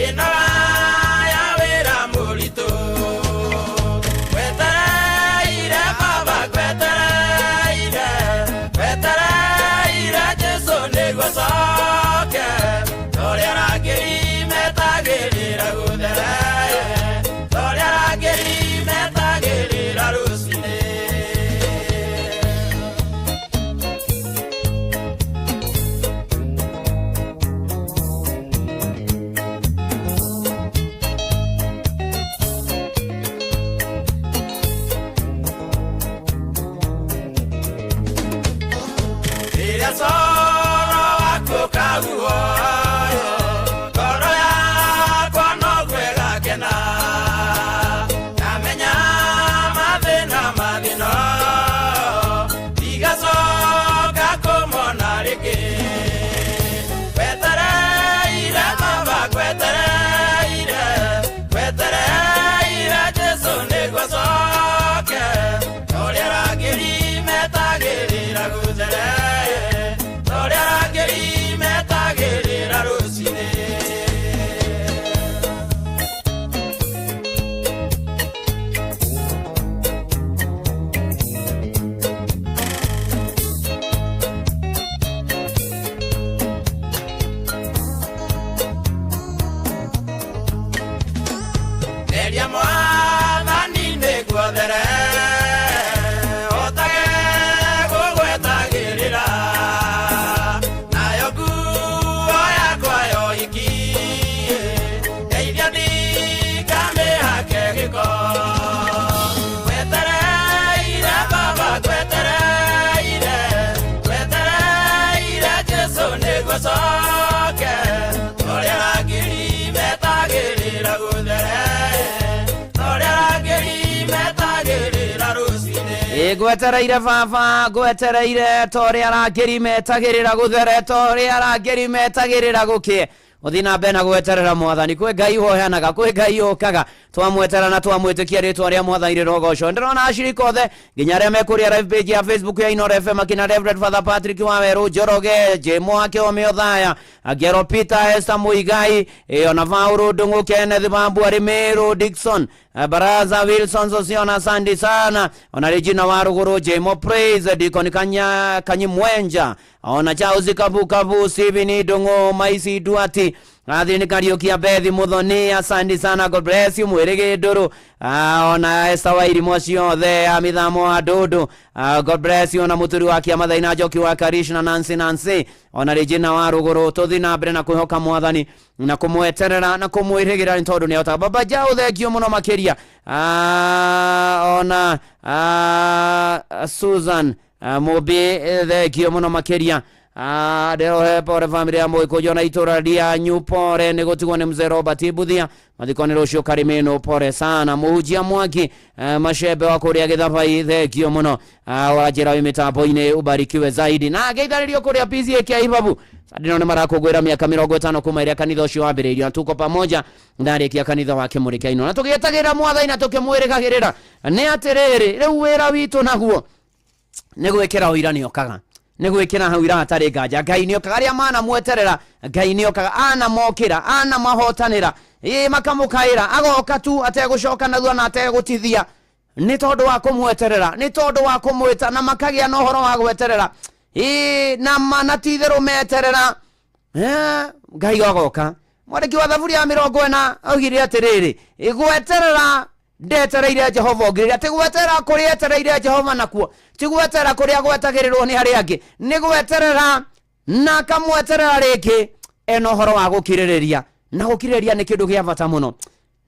ĩnoga ya wĩra mũritũ. Ngwetereire baba, ngwetereire Jesũ nĩguo coke, torĩa rangĩri metagĩrĩra gũthere, gwetereire baba gwetereire tore arangeri metagirira guthere tore arangeri metagirira gukie uthina bena gweterera mwathani kwe ngai hoyanaga kwe ngai okaga twamwetera na twamwitikia ritwa ria mwathani rogoco ndirona ashirika othe nginya ria mekuria live page ya Facebook ya Inoro FM akina Reverend Father Patrick Waweru Njoroge Jemo ake Omeothaya Agero Peter Esther Muigai ona Vauru Dungu Kenneth Bambu Arimero Dixon Baraza Wilson Sosiona Sandi sana ona Regina Waruguru Jemo Praise Dikoni Kanyimwenja ona Chauzi Kabu Steven Dungu Maisi Duati Athini Kariokia Bethi Muthoni asante sana God bless you mwirige nduru ona Esther Wairi Mocio the amithamo adudu God bless you ona muturi wake amathaina Njoki wa Karishna Nancy ona Regina Waruguru tuthina mbere na kwihoka mwathani na kumweterera na kumwirigira ntondu ni ota baba jao thengio muno makiria ona Susan Mobi thengio muno makiria Dero pore family ya Moiko Jona itora dia Nyupore negotigwa ni mzee Robert Buthia mathikoni rucio karimeno pore sana muhujia mwaki mashebe wa kuria githabai thengio muno wajira wimitambo-ini ubarikiwe zaidi na geitharirio kuria PCA kia Ibabu sadino ni marakugwira miaka 50 kuma iria kanitha ucio wambiriirio tuko pamoja ndarikia kanitha wake murikaino na tugietagira mwathani na tukimwirigagirira ni atiriri riu wira witu naguo ni gwikira uirani okaga negwikira hau ira atari nganja ngai nio kagaria mana mweterera ngai nio kaga ana mokira ana mahotanira makamukaira agoka tu ategucoka nathua na ategutithia ni tondu wa kumweterera ni tondu wa kumwita na makagia no horo wa gweterera na manatithero meterera ngai agoka mwandiki wa thaburi ya 40 augire atiriri igweterera ndetereire Jehova ngirira ati gweterera kuri etereire Jehova nakuo ti gweterera kuri agwetagirirwo ni hari angi ni gweterera na kamweterera ringi eno horo wa gukiririria na gukiririria ni kindu gia bata muno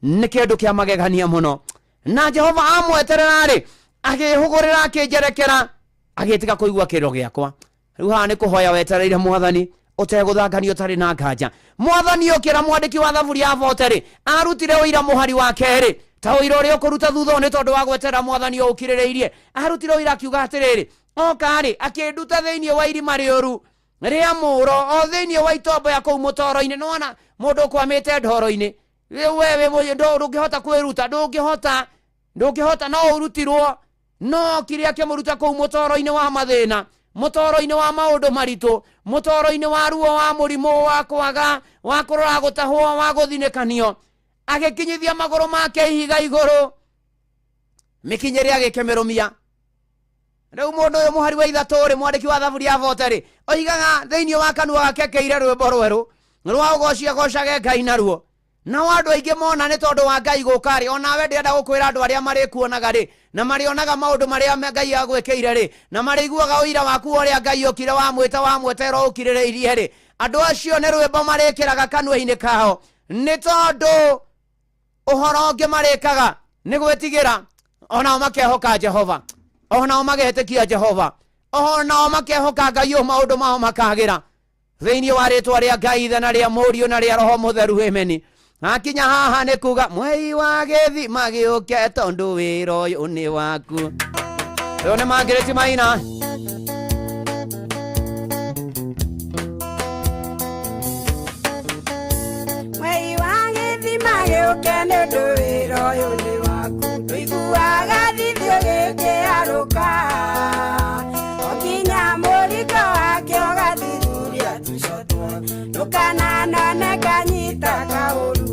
ni kindu kia magegania muno na Jehova amweterera ri agihugurira akinjerekera agitiga kuigua kiro giakwa riu ha ni kuhoya wetereire mwathani uteguthanganio tari na nganja mwathani ukira mwandiki wa thaburi ya voteri arutire uira muhari wa keri ta uira uri ukuruta thutha ni tondu wa gwetera mwathani ukirireirie arutire uira akiuga atiriri okari akinduta thiini wa irima rioru ria muro o thiini wa itombo ya kou mutoro-ini nona mundu kwamite ndoro-ini wewe ndungihota kwiruta ndungihota no urutirwo no kiria kimuruta kou mutoro-ini wa mathina mutoro-ini wa maundu maritu mutoro-ini wa ruo wa murimu wa kwaga wa kurora gutahwo wa guthinikanio agikinyithia maguru make ihiga iguru mikinyeri agikemerumia riu mundu uyu muhari wa ithaturi mwandiki wa thaburi ya voteri oigaga thiini wa kanua gake keire rwimbo rweru rwa ugocia gocage ngai naruo na wandu aingi mona ni tondu wa ngai gukari onawe ndienda gukwira andu aria marikuonaga ri na marionaga maundu maria ngai agwekeire ri na mariguaga uira waku uria ngai ukire wa mwetero ukirireirie ri andu acio ni rwimbo marikiraga kanua-ini kao ni tondu uhoro ungi marikaga ni gwetigira ona makehoka Jehova ona magetekia Jehova ona makehoka ngai o maundu mao makagira thiini wa ritwa ria ngai thana ria murio na ria roho mutheru ameni akinya haha ni kuga mwei wa gethi magiuke tondu wira uyu ni waku ro ni Margaret Maina mwei wa gethi magiuke tondu wira uyu ni waku tuiguaga thithio gikiaruka okinya muriko wake ugathithuria tucotwo tukananone kanyita kauru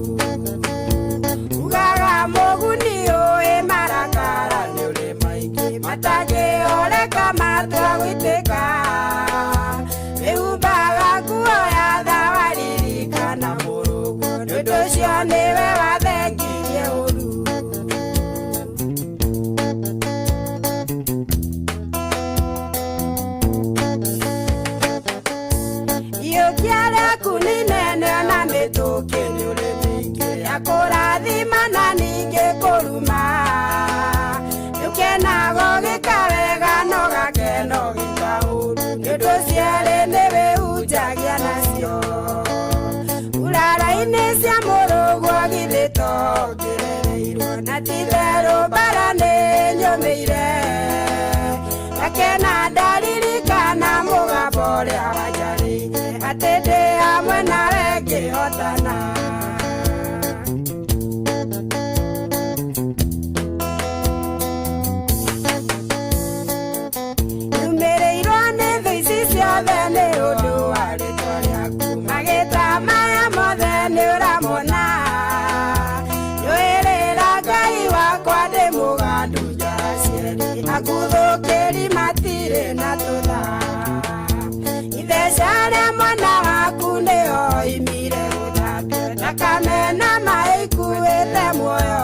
ugaga muguni uĩ marakara nĩ ũrĩ maingĩ matangĩoreka matwagwĩtĩka wĩhumbaga nguo ya thawaririkana mũrũgũ nĩ ũndũ ũcio nĩwe wathengirie ũru iũkia rĩaku nĩ nene ona mĩtũkĩ nĩ ũrĩ mĩingĩ ya kũrathima na ningĩ kũruma nĩũkenago gĩkawega no gakeno gĩkaũru nĩ ũndũ cierĩ nĩwĩhunjagia nacio urara-inĩ cia mũrũgũ githĩto kĩrereirwo na ti therũ mbara nĩ nyũmĩire ũrĩa wanjarĩire atĩ ndĩ hamwe nawe ngĩhotana. Nyumĩrĩirwo nĩ thũ ici ciothe nĩ ũndũ wa rĩtwa rĩaku, magĩta maya mothe nĩ ũramona. Nyũĩrĩra Ngai wakwa ndĩ mũgandu njara cierĩ, akuthũkĩri matirĩ na tũtha. Itheca rĩa mwana waku nĩho imire gũthambio, thakame na maĩ ikuĩte muoyo.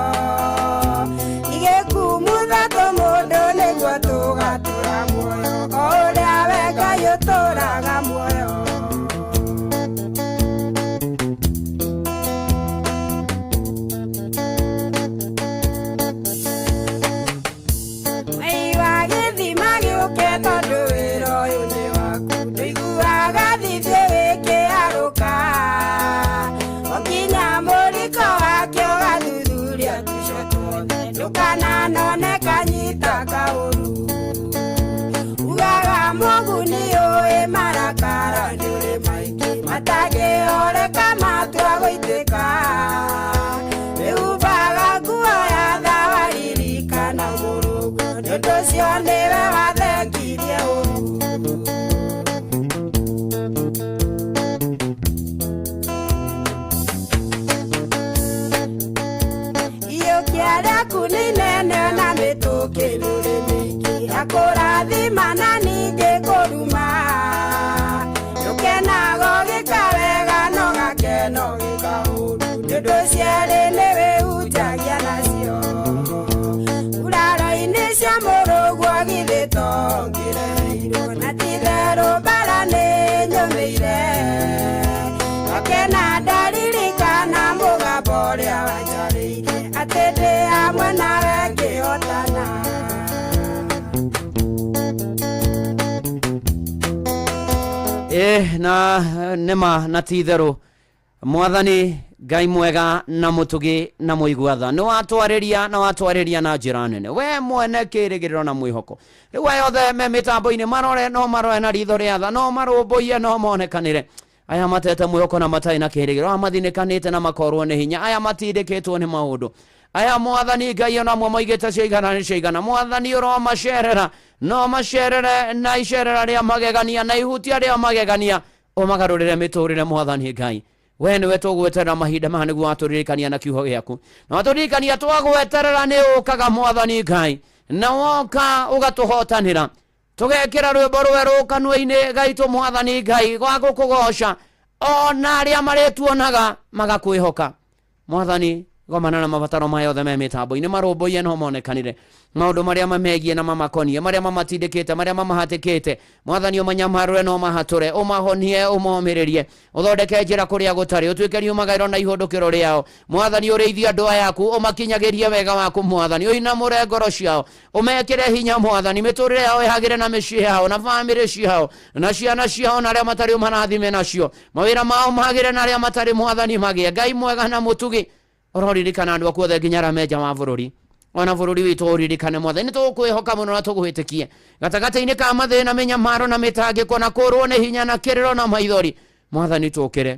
Igĩkumutha tũmũndũ nĩguo tũgatũra muoyo, o ũrĩa we Ngai ũtũraga muoyo. Wei wa gĩthima gĩũke tondũ wĩra ũyũ nĩ waku, ndũiguaga thithĩ wĩkĩarũka. Ũkinya mũriko wake ũgathuthuria tũico tuothe, ndũkananone kanyita kaũru. Ugaga mũguni ũĩ marakara nĩ ũrĩ maingĩ, matangĩoreka matua gũitĩka. Wĩhumbaga nguo ya thawa ririkana Mũrungu, nĩ ũndũ ũcio nĩwe wathengirie ũru. Iũkia rĩaku nĩ inene na mĩtũkĩ rũrĩ mĩingĩ, akũrathima na ningĩ kũruma. Ndũkenago gĩkawega no gakeno gĩkaũru, nĩ ũndũ cierĩ nĩwĩhunjagia nacio. Uraro-inĩ cia Mũrũguo githĩ tongĩreheirwo, na ti-itherũ mbara nĩ nyũmĩire. Gakena ndaririkana mũgambo ũrĩa wanjarĩire atĩ ndĩ hamwe nawe ngĩhotana. Na nĩma na ti-itherũ Mwathani Ngai mwega na mũtugi na mũigua-tha nĩ watwarĩria na njĩra nene. We mwene kĩĩrĩgĩrĩro na mwĩhoko, rĩu aya othe me mĩtambo-inĩ marore no marore na ritho rĩa tha, no marũmbũiye no monekanĩre. Aya matete mwĩhoko na matarĩ na kĩĩrĩgĩrĩro, aya mathinĩkanĩte na makorwo nĩ hinya, aya matindĩkĩtwo nĩ maũndũ. Aya Mwathani Ngai ona amwe maigĩte ciaigana nĩ ciaigana. Mwathani ũromacerera, no macerere na icerera rĩa magegania na ihutia rĩa magegania, ũmagarũrĩre mĩtũrĩre Mwathani Ngai. We nĩwe tũgweterera mahinda maya nĩguo watũririkania na kiugo gĩaku, na watũririkania twagweterera nĩ ũkaga Mwathani Ngai, na woka ũgatũhotanĩra. Tũgekĩra rwĩmbo rwerũ kanua-inĩ gaitũ Mwathani Ngai gwa gũkũgoca, ona arĩa marĩtuonaga magakwĩhoka. Mwathani gomana na mabataro maya othe me mĩtambo-inĩ marũmbũiye no monekanire, maũndũ marĩa mamegiĩ na mamakonie, marĩa mamatindĩkĩte, marĩa mamahatĩkĩte. Mwathani ũmanyamarũre no mahatũre, ũmahonie, ũmomĩrĩrie, ũthondeke njĩra kũrĩa gũtarĩ, ũtuĩke riumagaĩro na ihũndũkĩro rĩao. Mwathani ũrĩithie andũ aya aku, ũmakinyagĩrie wega waku Mwathani, ũinamũre ngoro ciao, ũmekĩre hinya Mwathani, mĩtũrĩre yao ĩhagĩre na mĩciĩ yao na bamĩrĩ ciao na ciana ciao na arĩa matarĩ marathime nacio, mawĩra mao magĩre na arĩa matarĩ Mwathani magĩe. Ngai mwega na mũtugi, ũroririkana andũ aku othe nginya arĩa me nja wa bũrũri, ona bũrũri witũ ũririkane Mwathani. Nĩ tũkwĩhoka mũno na tũgwĩtĩkie gatagatĩ-inĩ ka mathĩna, mĩnyamaro na mĩtangĩko na kũrwo nĩ hinya na kĩrĩro na maithori. Mwathani tũkĩre,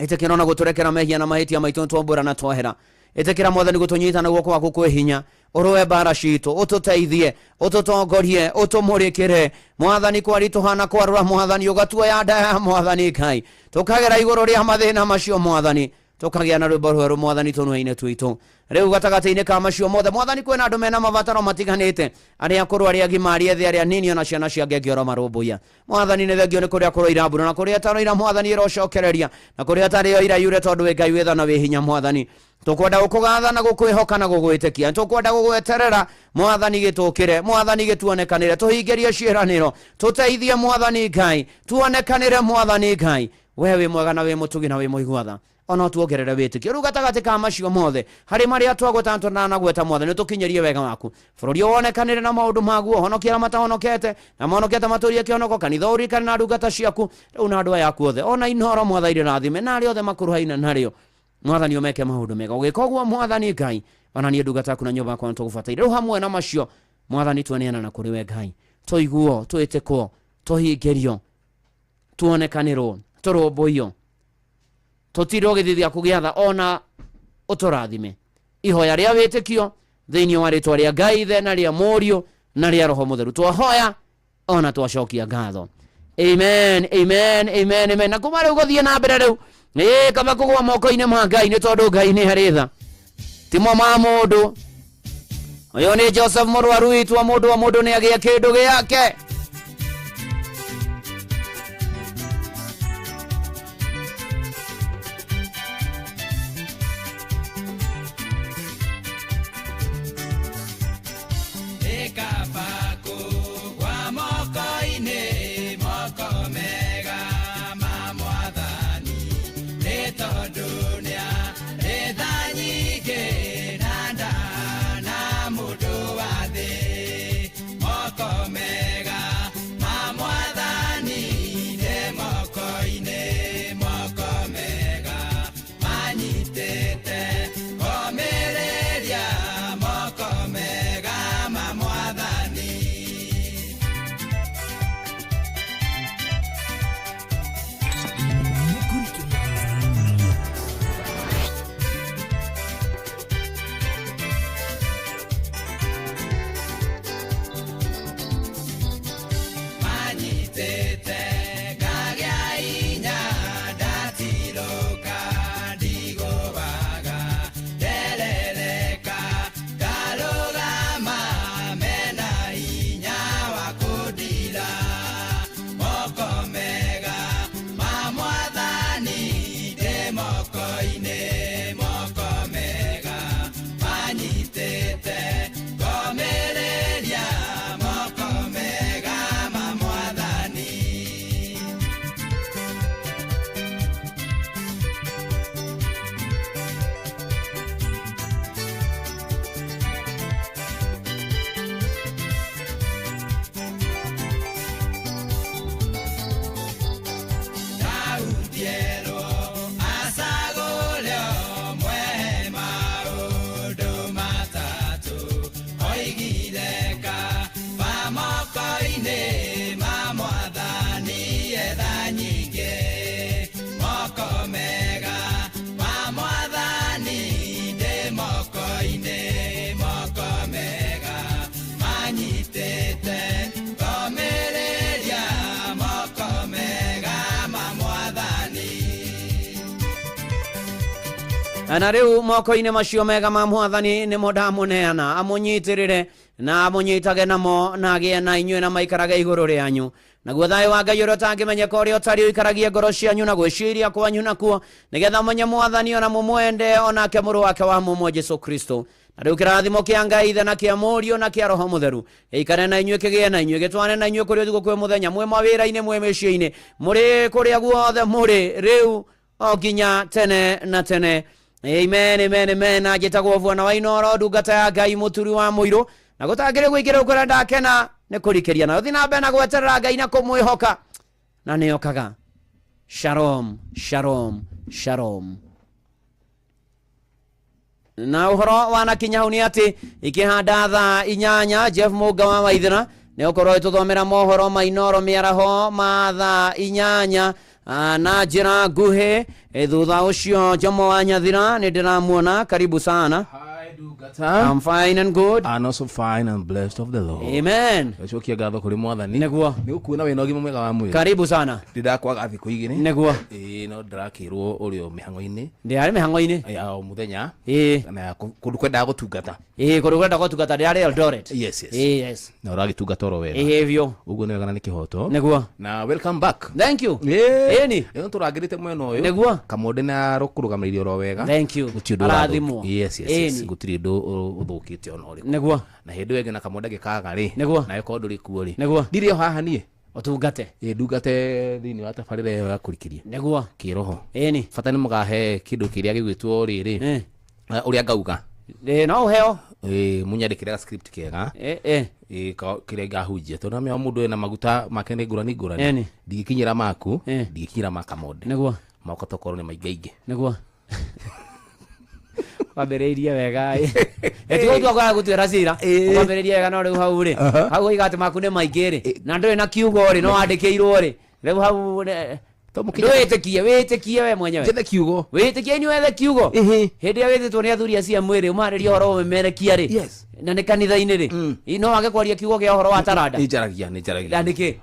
ĩtĩkĩra ona gũtũrekera mehia na mahĩtia maitũ twambũra na twahera. Ĩtĩkĩra Mwathani gũtũnyita na guoko gwaku kwĩ hinya, ũrũe mbara citũ, ũtũteithie, ũtũtongorie, ũtũmũrĩkĩre Mwathani. Kwaritũhana kwarũra Mwathani, ũgatuoya nda ya Mwathani Ngai, tũkagera igũrũ rĩa mathĩna macio Mwathani, tũkagĩa na rwĩmbo rwerũ Mwathani tũnua-inĩ twitũ. Rĩu gatagatĩ-inĩ ka macio mothe Mwathani, kwĩna andũ mena mabataro matiganĩte, arĩa akũrũ, arĩa agima, arĩa ethĩ, arĩa nini, ona ciana cia ngengio marũmbũiya. Mwathani nĩ thengio nĩ kũrĩa kũrĩ irambura na kũrĩa taroira Mwathani ĩrocokereria, na kũrĩa tarĩ o ira yure tondũ wĩ Ngai wĩtha na wĩ hinya Mwathani. Tũkwenda gũkũgatha na gũkwĩhoka na gũgwĩtĩkia, tũkwenda gũgweterera Mwathani gĩtũkĩre, Mwathani gĩtuonekanĩre, tũhingĩrie ciĩranĩro, tũteithie Mwathani Ngai, tuonekanĩre Mwathani Ngai. We wĩ mwega na wĩ mũtugi na wĩ mũigua-tha, ona tuongerere wĩtĩkio. Rĩu gatagatĩ ka macio mothe harĩ marĩa twagwetana na gweta Mwathani, tũkinyerie wega waku, bũrũri wonekanĩre na maũndũ maguo, honokia matahonokete na mahonokete matũrie kĩhonoko, kanitha ũririkane na ndungata ciaku, rĩu na andũ aya aku othe, ona inoro Mwathani rathime na arĩa othe makuruhaine narĩo Mwathani ũmeke maũndũ mega. Ũgĩka ũguo Mwathani Ngai, ona niĩ ndungata yaku na nyũmba yakwa nĩtũgũbataire. Rĩu hamwe na macio Mwathani tuoneana na kũrĩ we Ngai, tũiguo, twĩtĩkwo, tũhingĩrio tuonekanirwo turumbuyo tutiro githithia kugiatha ona uturathime ihoya ria witikio thiini wa ritwa ria Ngai the na ria Murio na ria Roho Mutheru twahoya ona twacokia ngatho. Amen, amen, amen, amen. Na kuma riu guthie na mbere riu kama kugwa moko-ini ma Ngai ni tondu Ngai ni haritha timo ma mundu. Uyu ni Joseph Murwaru itwa mundu wa mundu ni agia kindu giake. Na riu moko-ini macio mega ma Mwathani ni mo ndamuneana amunyitirire na amunyitage namo na agie na inyue na maikarage iguru rianyu naguo thayo wa Ngai uria utangimenyeka uria utari uikaragie ngoro cianyu na gwiciria kwanyu nakuo nigetha munye Mwathani ona mumwende onake muru wake wa mumwe Jesu Kristo. Na riu kirathimo kia Ngai the na kia Murio na kia Roho Mutheru ikare na inyue kigie na inyue gitwane na inyue kuri thiguo kwi muthenya mwe mawira-ini mwe micii-ini muri kuria guothe muri riu o nginya tene na tene. Amen, amen, amen. Agitagwo Bwana wa Inoro ndungata ya Ngai muturi wa muiro na gutangire gwikira ukora ndakena ni kurikeria na uthina mbere na gweterera Ngai na kumwihoka na niokaga. Shalom, shalom, shalom. Na uhoro wana kinyahu ni ati ikihanda thaa 8 Jeff Muga wa Waithira ni ukorwo ituthomera mohoro ma Inoro miaraho ma thaa 8 na njira nguhi thutha ucio Jomo wa Nyathira ni ndiramuona. Karibu sana. I'm fine and good. And also fine and blessed of the Lord. Amen. Cokia ngatho kuri Mwathani. Neguo. Ni ukuona wina ugima mwega wa mwiri. Karibu sana. Ndidakwaga thiku igiri. Neguo. No ndrakirwo urio mihango-ini. Ndiari mihango-ini. O muthenya. Na kundu kwenda gutungata. Kundu kwenda gutungata ndiari Eldoret. Yes, yes. Yes. Na uragitungata oro wega. Hivyo. Uguo ni wega na ni kihoto. Neguo. Na welcome back. Thank you. Eni. Yo turagirite mweno uyu. Neguo. Kamode na rukurugamiririo oro wega. Thank you. Arathimo. Yes, yes, yes. Gutiri ndu uthukite ona uri. Neguo. Na hindu enge na kamonda gikaga ri. Neguo. Na eko nduri kuo ri. Neguo. Ndiri o haha nie. Otungate. Ndungate thini wa tabarira yo ya kurikiria. Neguo. Kiroho. Eni. Fata ni mugahe kindu kiria gigwitwo riri. Uria ngauga. No heo. Munyandikira script kega. Kiria ngahunjia tondu me mundu ena maguta make ni ngurani ngurani. Ndigikinyira maku, ndigikinyira makamode. Neguo. Mako tokorwo ni maingaingi. Neguo. Wabereirie wega etigo tu akwa gutwira cira wabereirie wega no riu hau ri hau igate maku ni maingi ri na nduri na kiugo ri no andikirwo ri Rĩu hau wĩtĩkie we mwenyewe njethe kiugo wĩtĩkie ni wethe kiugo hĩndĩ ĩrĩa wĩtĩtwo nĩ athuri acia mwĩrĩ ũmarĩria ũhoro wa ũmemerekia rĩ na nĩ kanitha-inĩ rĩ no wage kwaria kiugo gĩa ũhoro wa taranda nĩ njaragia na nĩkĩ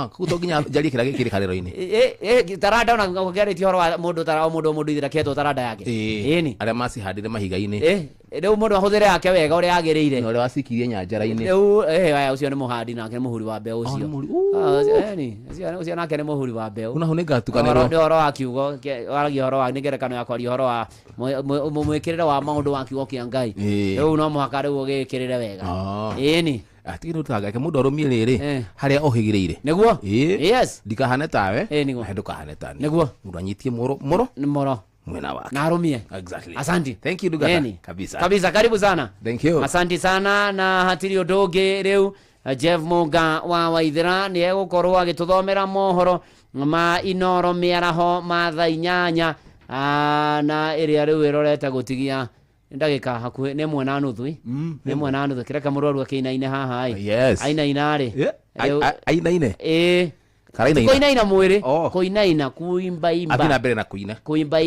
kũu to nginya njarie kĩrĩa gĩkĩrĩ karĩro-inĩ taranda ona ũkĩarĩtie ũhoro wa mũndũ ithĩrakĩetwo taranda yake ĩni arĩa macihandire mahiga-inĩ rĩu mũndũ ahũthĩre yake wega ũrĩa agĩrĩire ũrĩa wacikirie nyanjara-inĩ rĩu ũcio nĩ mũhandi nake nĩ mũhuri wa mbeũ ũcio ũcio nake nĩ mũhuri wa mbeũ una hone ngatukanĩrwo nĩ ũhoro wa kiugo waragia ũhoro wa nĩ ngerekano ya kwaria ũhoro wa mwĩkĩrĩre wa maũndũ wa kiugo kĩa Ngai rĩu no mũhaka rĩu ũgĩkĩrĩre wega ĩni atigire utangake mundu arumie riri haria ohigirire niguo yes ndikahane tawe niguo ndukahane tani niguo mundu anyitie moro mwena wake na arumie exactly asante thank you Dugata kabisa karibu sana thank you asante sana na hatiri undu ungi riu Jeff Munga wa Waithira ni egukorwo agituthomera mohoro ma Inoro miaraho ma thaa 8 na iria riu irorete gutigia ndagika hakuhe ne mwana nuthu ne mwana nuthu kireka murwaru akinaine haha ainaina ri ainaine karainaina koinaina mwiri koinaina kuimba imba athina mbere na kuimba